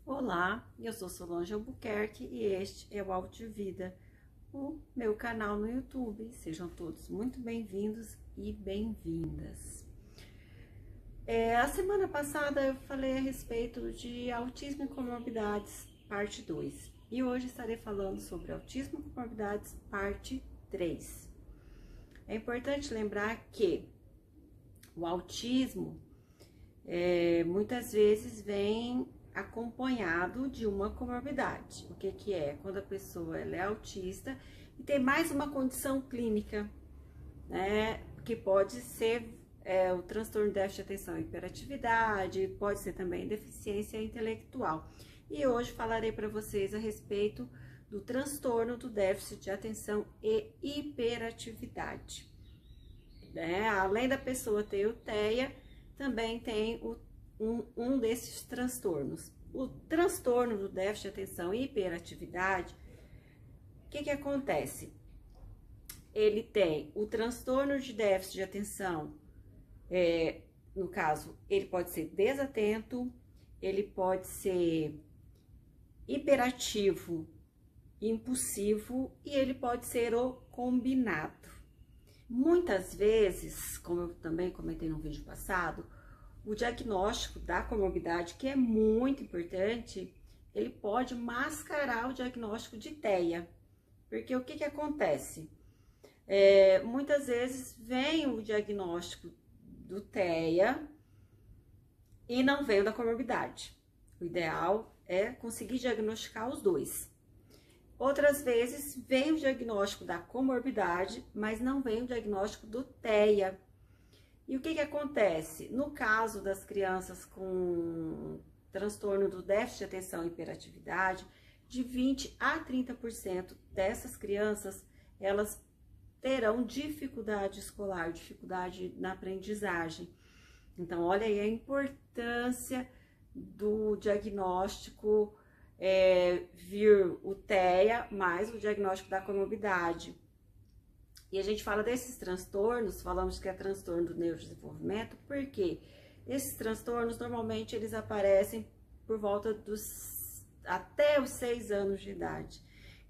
Olá, eu sou Solange Albuquerque e este é o Auto de Vida, o meu canal no YouTube. Sejam todos muito bem-vindos e bem-vindas. A semana passada eu falei a respeito de autismo e comorbidades, parte 2. E hoje estarei falando sobre autismo e comorbidades, parte 3. É importante lembrar que o autismo muitas vezes vem acompanhado de uma comorbidade. O que é? Quando a pessoa é autista e tem mais uma condição clínica, né? Que pode ser o transtorno de déficit de atenção e hiperatividade, pode ser também deficiência intelectual. E hoje falarei para vocês a respeito do transtorno do déficit de atenção e hiperatividade. Além da pessoa ter o TEA, também tem um desses transtornos. O transtorno do déficit de atenção e hiperatividade, o que acontece? Ele tem o transtorno de déficit de atenção, no caso, ele pode ser desatento, ele pode ser hiperativo, impulsivo e ele pode ser o combinado. Muitas vezes, como eu também comentei no vídeo passado, o diagnóstico da comorbidade, que é muito importante, ele pode mascarar o diagnóstico de TEA. Porque o que acontece? Muitas vezes vem o diagnóstico do TEA e não vem o da comorbidade. O ideal é conseguir diagnosticar os dois. Outras vezes vem o diagnóstico da comorbidade, mas não vem o diagnóstico do TEA. E o que acontece? No caso das crianças com transtorno do déficit de atenção e hiperatividade, de 20 a 30% dessas crianças, elas terão dificuldade escolar, dificuldade na aprendizagem. Então, olha aí a importância do diagnóstico vir o TEA mais o diagnóstico da comorbidade. E a gente fala desses transtornos, falamos que é transtorno do neurodesenvolvimento, porque esses transtornos normalmente eles aparecem por volta até os 6 anos de idade.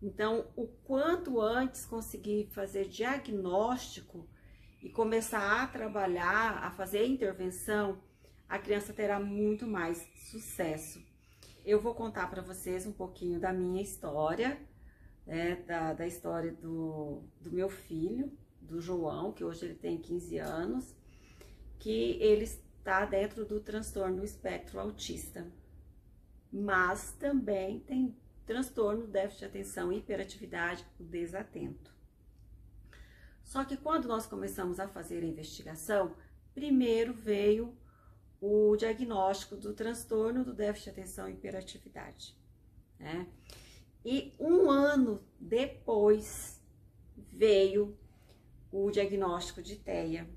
Então, o quanto antes conseguir fazer diagnóstico e começar a trabalhar, a fazer intervenção, a criança terá muito mais sucesso. Eu vou contar para vocês um pouquinho da minha história, da história do meu filho, do João, que hoje ele tem 15 anos, que ele está dentro do transtorno do espectro autista, mas também tem transtorno do déficit de atenção e hiperatividade, o desatento. Só que quando nós começamos a fazer a investigação, primeiro veio o diagnóstico do transtorno do déficit de atenção e hiperatividade, né? E um ano depois veio o diagnóstico de TEA.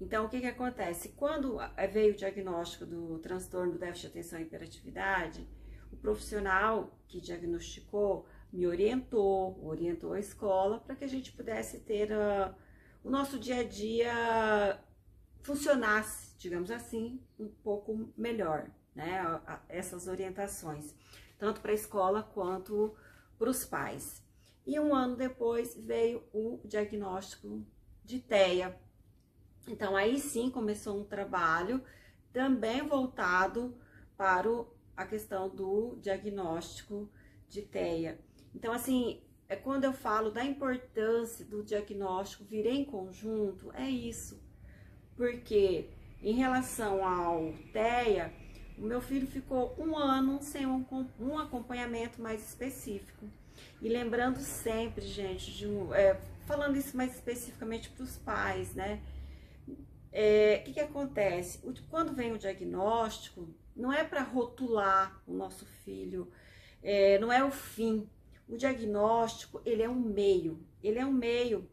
Então, o que acontece? Quando veio o diagnóstico do transtorno do déficit de atenção e hiperatividade, o profissional que diagnosticou me orientou a escola para que a gente pudesse ter o nosso dia a dia funcionasse, digamos assim, um pouco melhor, né? Essas orientações, tanto para a escola quanto para os pais. E um ano depois veio o diagnóstico de TEA. Então, aí sim começou um trabalho também voltado para a questão do diagnóstico de TEA. Então, assim, quando eu falo da importância do diagnóstico vir em conjunto, é isso. Porque em relação ao TEA, o meu filho ficou um ano sem um acompanhamento mais específico. E lembrando sempre, gente, falando isso mais especificamente para os pais, né? O que acontece? Quando vem o diagnóstico, não é para rotular o nosso filho, não é o fim. O diagnóstico, ele é um meio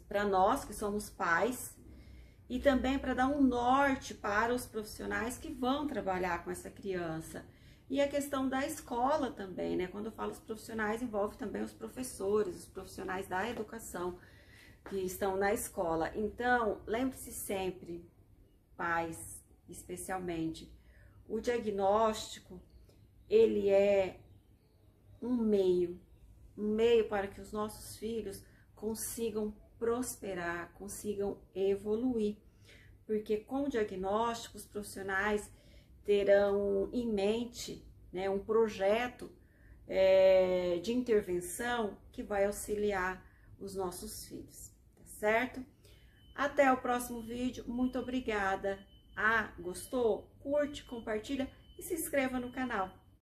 para nós que somos pais, e também para dar um norte para os profissionais que vão trabalhar com essa criança. E a questão da escola também, né? Quando eu falo os profissionais, envolve também os professores, os profissionais da educação que estão na escola. Então, lembre-se sempre, pais especialmente, o diagnóstico, ele é um meio para que os nossos filhos consigam prosperar, consigam evoluir. Porque com o diagnóstico, os profissionais terão em mente, né, um projeto de intervenção que vai auxiliar os nossos filhos, tá certo? Até o próximo vídeo, muito obrigada. Gostou? Curte, compartilha e se inscreva no canal.